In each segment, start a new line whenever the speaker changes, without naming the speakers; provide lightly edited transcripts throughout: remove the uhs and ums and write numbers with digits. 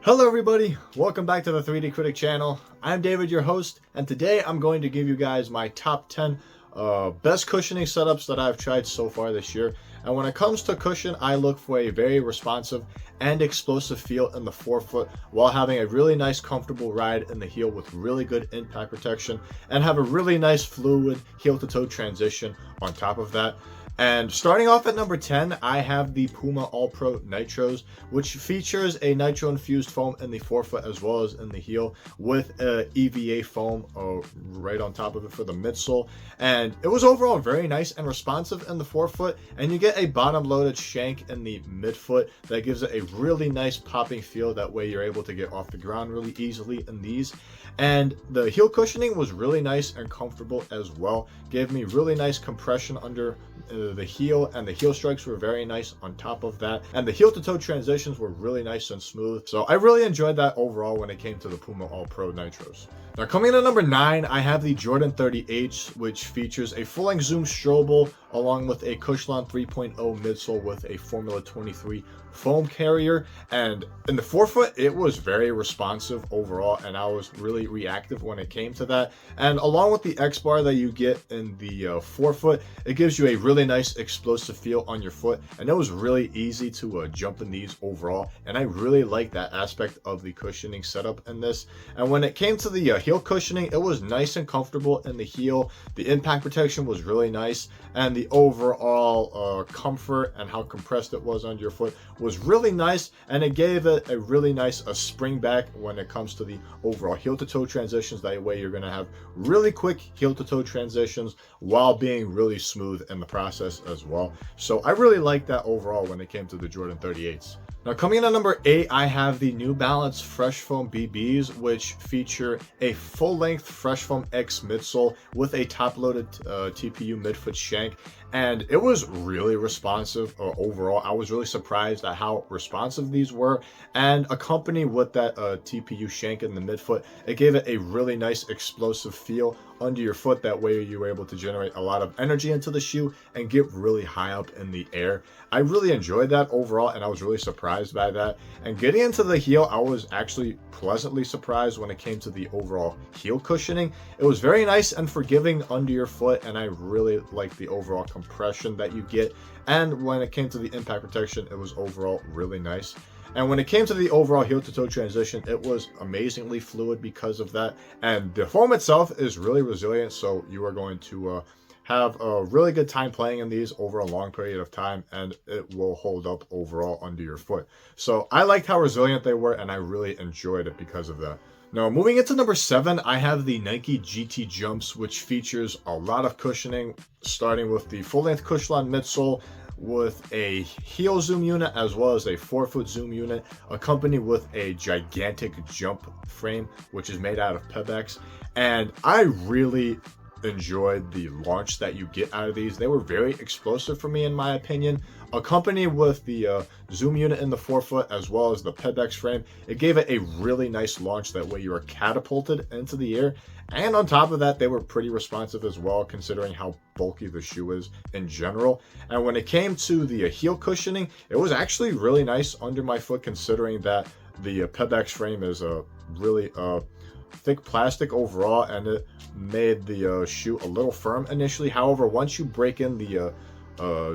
Hello everybody, welcome back to the 3D Critic channel. I'm David, your host, and today I'm going to give you guys my top 10 best cushioning setups that I've tried so far this year. And when it comes to cushion, I look for a very responsive and explosive feel in the forefoot while having a really nice comfortable ride in the heel with really good impact protection and have a really nice fluid heel to toe transition on top of that. And starting off at number 10, I have the Puma All Pro Nitros, which features a nitro infused foam in the forefoot as well as in the heel with a EVA foam right on top of it for the midsole. And it was overall very nice and responsive in the forefoot, and you get a bottom loaded shank in the midfoot that gives it a really nice popping feel. That way you're able to get off the ground really easily in these. And the heel cushioning was really nice and comfortable as well. Gave me really nice compression under the heel, and the heel strikes were very nice on top of that, and the heel to toe transitions were really nice and smooth. So I really enjoyed that overall when it came to the Puma All Pro Nitros. Now coming in at number 9, I have the Jordan 30H, which features a full-length zoom strobe along with a Cushlon 3.0 midsole with a Formula 23 foam carrier. And in the forefoot, it was very responsive overall, and I was really reactive when it came to that. And along with the X bar that you get in the forefoot, it gives you a really nice explosive feel on your foot, and it was really easy to jump in these overall, and I really like that aspect of the cushioning setup in this. And when it came to the heel cushioning, it was nice and comfortable in the heel. The impact protection was really nice, and the overall comfort and how compressed it was under your foot was really nice, and it gave it a really nice spring back when it comes to the overall heel to toe transitions. That way you're going to have really quick heel to toe transitions while being really smooth in the process as well. So I really like that overall when it came to the Jordan 38s. Now coming in at number 8, I have the New Balance Fresh Foam BBs, which feature a full-length Fresh Foam X midsole with a top-loaded TPU midfoot shank, and it was really responsive overall. I was really surprised at how responsive these were, and accompanied with that TPU shank in the midfoot, it gave it a really nice explosive feel under your foot. That way you were able to generate a lot of energy into the shoe and get really high up in the air. I really enjoyed that overall, and I was really surprised by that. And getting into the heel, I was actually pleasantly surprised when it came to the overall heel cushioning. It was very nice and forgiving under your foot, and I really liked the overall compression that you get. And when it came to the impact protection, it was overall really nice. And when it came to the overall heel to toe transition, it was amazingly fluid because of that. And the foam itself is really resilient, so you are going to have a really good time playing in these over a long period of time, and it will hold up overall under your foot. So I liked how resilient they were, and I really enjoyed it because of that. Now moving into number 7, I have the Nike GT Jumps, which features a lot of cushioning, starting with the full-length Cushlon midsole with a heel zoom unit as well as a forefoot zoom unit, accompanied with a gigantic jump frame, which is made out of Pebax. And I really enjoyed the launch that you get out of these. They were very explosive for me, in my opinion. Accompanied with the zoom unit in the forefoot as well as the Pebax frame, it gave it a really nice launch. That way you are catapulted into the air, and on top of that, they were pretty responsive as well, considering how bulky the shoe is in general. And when it came to the heel cushioning, it was actually really nice under my foot, considering that the Pebax frame is a really thick plastic overall, and it made the shoe a little firm initially. However, once you break in the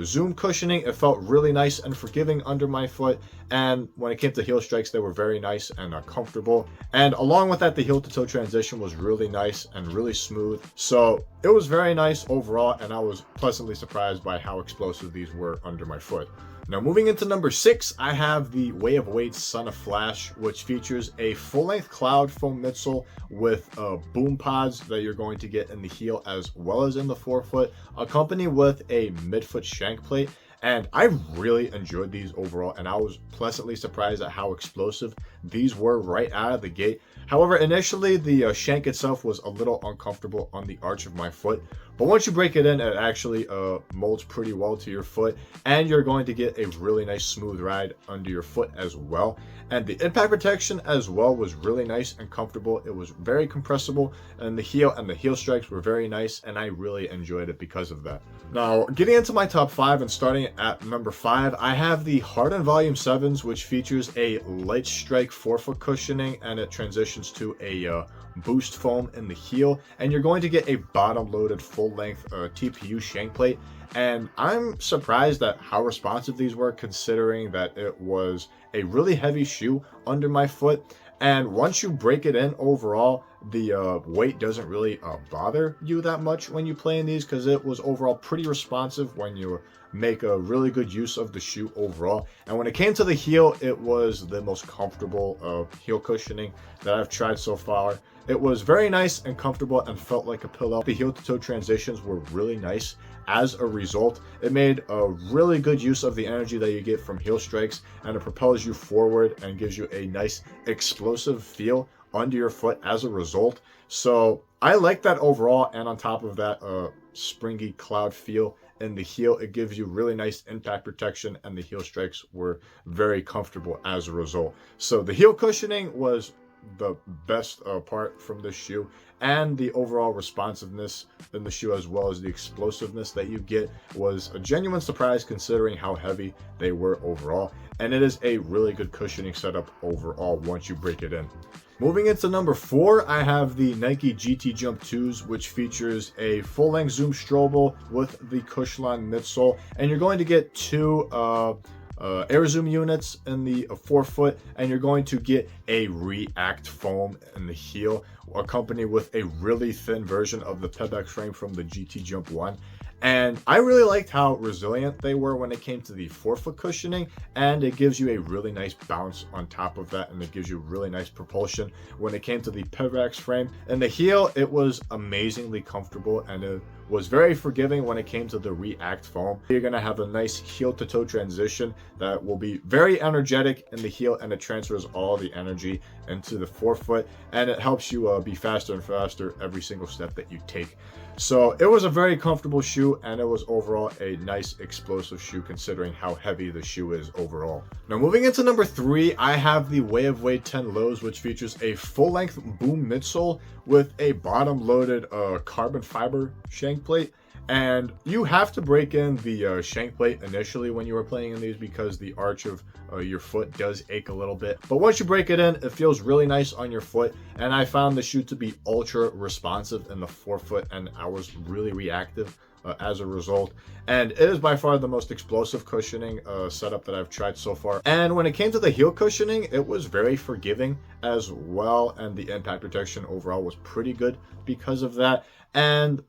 zoom cushioning, it felt really nice and forgiving under my foot. And when it came to heel strikes, they were very nice and comfortable. And along with that, the heel to toe transition was really nice and really smooth. So it was very nice overall, and I was pleasantly surprised by how explosive these were under my foot. Now moving into number 6, I have the Way of Wade's Son of Flash, which features a full-length cloud foam midsole with boom pods that you're going to get in the heel as well as in the forefoot, accompanied with a midfoot shank plate. And I really enjoyed these overall, and I was pleasantly surprised at how explosive these were right out of the gate. However, initially the shank itself was a little uncomfortable on the arch of my foot, but once you break it in, it actually molds pretty well to your foot, and you're going to get a really nice smooth ride under your foot as well. And the impact protection as well was really nice and comfortable. It was very compressible, and the heel strikes were very nice, and I really enjoyed it because of that. Now, getting into my top 5 and starting at number 5, I have the Harden Volume 7s, which features a light strike forefoot cushioning, and it transitions to a boost foam in the heel, and you're going to get a bottom loaded full length TPU shank plate. And I'm surprised at how responsive these were, considering that it was a really heavy shoe under my foot. And once you break it in, overall, the weight doesn't really bother you that much when you play in these, because it was overall pretty responsive when you make a really good use of the shoe overall. And when it came to the heel, it was the most comfortable heel cushioning that I've tried so far. It was very nice and comfortable and felt like a pillow. The heel to toe transitions were really nice. As a result, it made a really good use of the energy that you get from heel strikes, and it propels you forward and gives you a nice explosive feel under your foot as a result. So I like that overall, and on top of that springy cloud feel in the heel, it gives you really nice impact protection, and the heel strikes were very comfortable as a result. So the heel cushioning was the best part from this shoe, and the overall responsiveness in the shoe, as well as the explosiveness that you get, was a genuine surprise considering how heavy they were overall. And it is a really good cushioning setup overall once you break it in. Moving into number 4, I have the Nike GT Jump 2s, which features a full-length Zoom Strobel with the Cushlon midsole, and you're going to get 2 Air Zoom units in the forefoot, and you're going to get a React foam in the heel, accompanied with a really thin version of the Pebax frame from the GT Jump 1. And I really liked how resilient they were when it came to the forefoot cushioning, and it gives you a really nice bounce on top of that, and it gives you really nice propulsion when it came to the Pebax frame. And the heel, it was amazingly comfortable, and it was very forgiving when it came to the React foam. You're going to have a nice heel to toe transition that will be very energetic in the heel, and it transfers all the energy into the forefoot, and it helps you be faster and faster every single step that you take. So it was a very comfortable shoe, and it was overall a nice explosive shoe considering how heavy the shoe is overall. Now moving into number 3, I have the Way of Wade 10 Lows, which features a full-length boom midsole with a bottom-loaded carbon fiber shank plate. And you have to break in the shank plate initially when you are playing in these, because the arch of your foot does ache a little bit. But once you break it in, it feels really nice on your foot. And I found the shoe to be ultra responsive in the forefoot, and I was really reactive as a result. And it is by far the most explosive cushioning setup that I've tried so far. And when it came to the heel cushioning, it was very forgiving as well, and the impact protection overall was pretty good because of that. And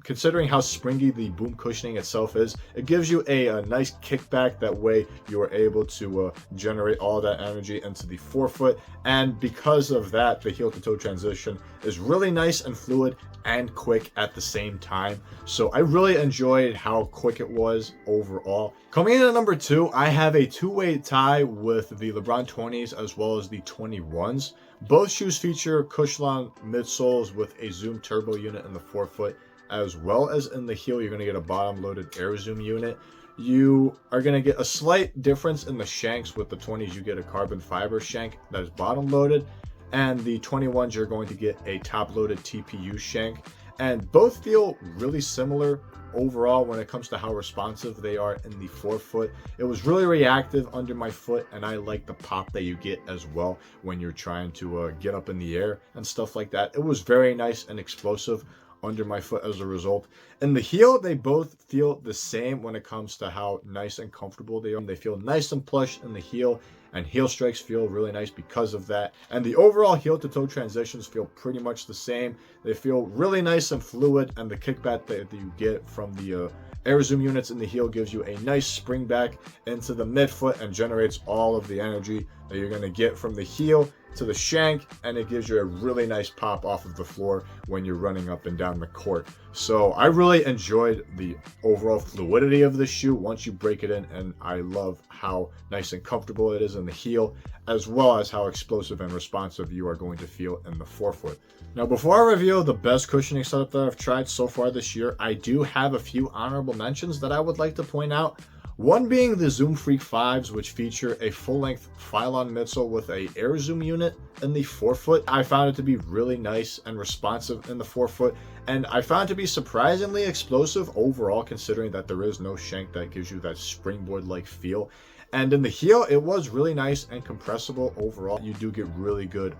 considering how springy the boom cushioning itself is, it gives you a nice kickback. That way you are able to generate all that energy into the forefoot, and because of that, the heel to toe transition is really nice and fluid and quick at the same time. So I really enjoyed how quick it was overall. Coming in at number 2, I have a two-way tie with the LeBron 20s as well as the 21s. Both shoes feature Cushlon midsoles with a Zoom turbo unit in the forefoot, as well as in the heel. You're going to get a bottom-loaded Air Zoom unit. You are going to get a slight difference in the shanks. With the 20s, you get a carbon fiber shank that is bottom-loaded, and the 21s, you're going to get a top-loaded TPU shank. And both feel really similar overall when it comes to how responsive they are in the forefoot. It was really reactive under my foot, and I like the pop that you get as well when you're trying to get up in the air and stuff like that. It was very nice and explosive under my foot as a result. In the heel, they both feel the same when it comes to how nice and comfortable they are. They feel nice and plush in the heel, and heel strikes feel really nice because of that. And the overall heel to toe transitions feel pretty much the same. They feel really nice and fluid, and the kickback that you get from the Air Zoom units in the heel gives you a nice spring back into the midfoot and generates all of the energy that you're going to get from the heel to the shank, and it gives you a really nice pop off of the floor when you're running up and down the court. So I really enjoyed the overall fluidity of this shoe once you break it in, and I love how nice and comfortable it is in the heel, as well as how explosive and responsive you are going to feel in the forefoot. Now, before I reveal the best cushioning setup that I've tried so far this year, I do have a few honorable mentions that I would like to point out. One being the Zoom Freak 5s, which feature a full-length Phylon midsole with a air zoom unit in the forefoot. I found it to be really nice and responsive in the forefoot, and I found it to be surprisingly explosive overall, considering that there is no shank that gives you that springboard-like feel. And in the heel, it was really nice and compressible overall. You do get really good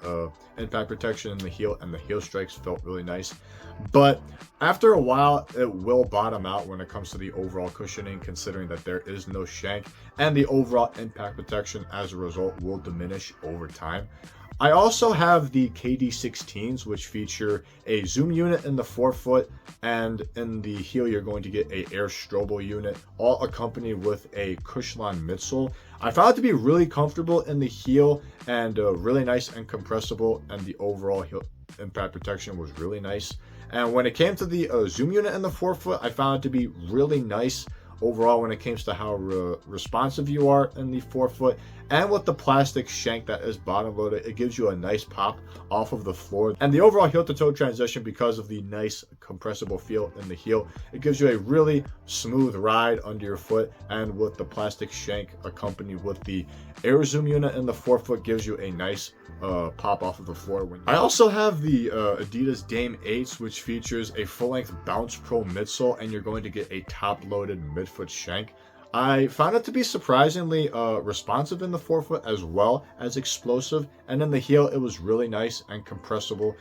impact protection in the heel, and the heel strikes felt really nice. But after a while, it will bottom out when it comes to the overall cushioning, considering that there is no shank, and the overall impact protection as a result will diminish over time. I also have the KD16s, which feature a zoom unit in the forefoot, and in the heel you're going to get a air strobo unit, all accompanied with a Cushlon midsole. I found it to be really comfortable in the heel and really nice and compressible, and the overall heel impact protection was really nice. And when it came to the zoom unit in the forefoot, I found it to be really nice overall when it comes to how responsive you are in the forefoot, and with the plastic shank that is bottom loaded, it gives you a nice pop off of the floor. And the overall heel to toe transition, because of the nice compressible feel in the heel, it gives you a really smooth ride under your foot, and with the plastic shank accompanied with the air zoom unit in the forefoot gives you a nice pop off of the floor. I also have the Adidas Dame 8s, which features a full-length Bounce Pro midsole, and you're going to get a top-loaded midfoot shank. I found it to be surprisingly responsive in the forefoot as well as explosive, and in the heel it was really nice and compressible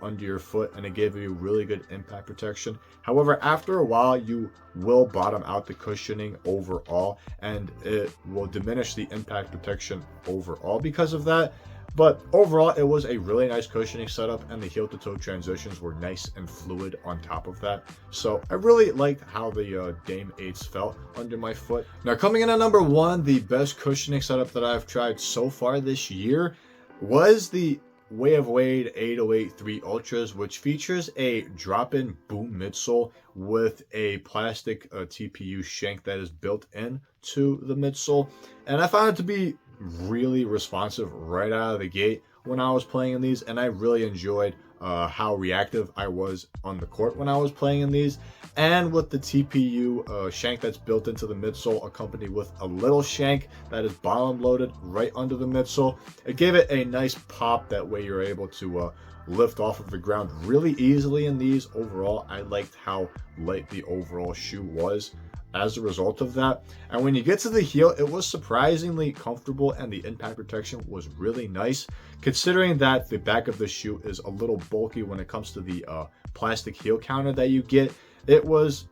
under your foot, and it gave you really good impact protection. However, after a while you will bottom out the cushioning overall, and it will diminish the impact protection overall because of that. But overall, it was a really nice cushioning setup, and the heel to toe transitions were nice and fluid on top of that. So I really liked how the Dame 8s felt under my foot. Now, coming in at number 1, the best cushioning setup that I've tried so far this year was the Way of Wade 808 3 Ultras, which features a drop-in boom midsole with a plastic TPU shank that is built in to the midsole. And I found it to be really responsive right out of the gate when I was playing in these, and I really enjoyed how reactive I was on the court when I was playing in these. And with the TPU shank that's built into the midsole, accompanied with a little shank that is bottom loaded right under the midsole, it gave it a nice pop. That way you're able to lift off of the ground really easily in these. Overall, I liked how light the overall shoe was as a result of that. And when you get to the heel, it was surprisingly comfortable, and the impact protection was really nice, considering that the back of the shoe is a little bulky when it comes to the plastic heel counter that you get. It was,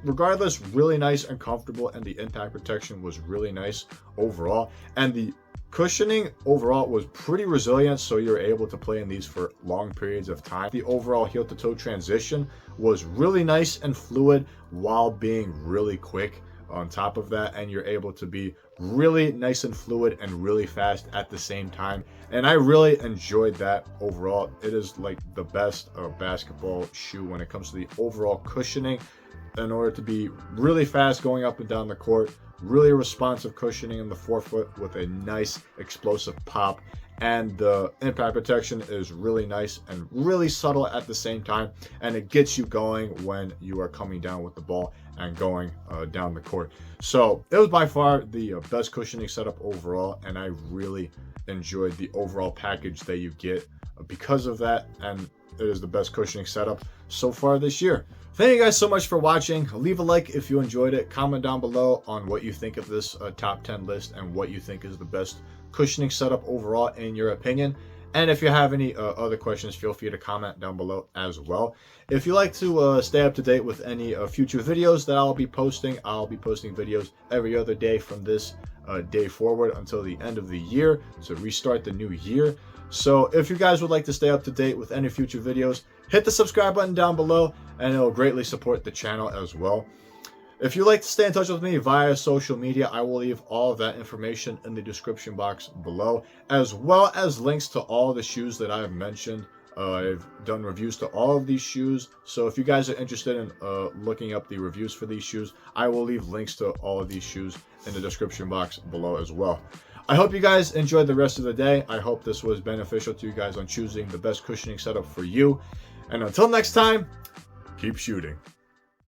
regardless, really nice and comfortable, and the impact protection was really nice overall. And the cushioning overall was pretty resilient, so you're able to play in these for long periods of time. The overall heel to toe transition was really nice and fluid while being really quick on top of that, and you're able to be really nice and fluid and really fast at the same time. And I really enjoyed that overall. It is like the best basketball shoe when it comes to the overall cushioning, in order to be really fast going up and down the court, really responsive cushioning in the forefoot with a nice explosive pop, and the impact protection is really nice and really subtle at the same time, and it gets you going when you are coming down with the ball and going down the court. So it was by far the best cushioning setup overall, and I really enjoyed the overall package that you get because of that, and it is the best cushioning setup so far this year. Thank you guys so much for watching. Leave a like if you enjoyed it. Comment down below on what you think of this top 10 list, and what you think is the best cushioning setup overall in your opinion. And if you have any other questions, feel free to comment down below as well. If you like to stay up to date with any future videos that I'll be posting videos every other day from this day forward until the end of the year, to restart the new year. So if you guys would like to stay up to date with any future videos, hit the subscribe button down below, and it will greatly support the channel as well. If you'd like to stay in touch with me via social media, I will leave all of that information in the description box below, as well as links to all the shoes that I have mentioned. I've done reviews to all of these shoes, so if you guys are interested in looking up the reviews for these shoes, I will leave links to all of these shoes in the description box below as well. I hope you guys enjoyed the rest of the day. I hope this was beneficial to you guys on choosing the best cushioning setup for you. And until next time, keep shooting.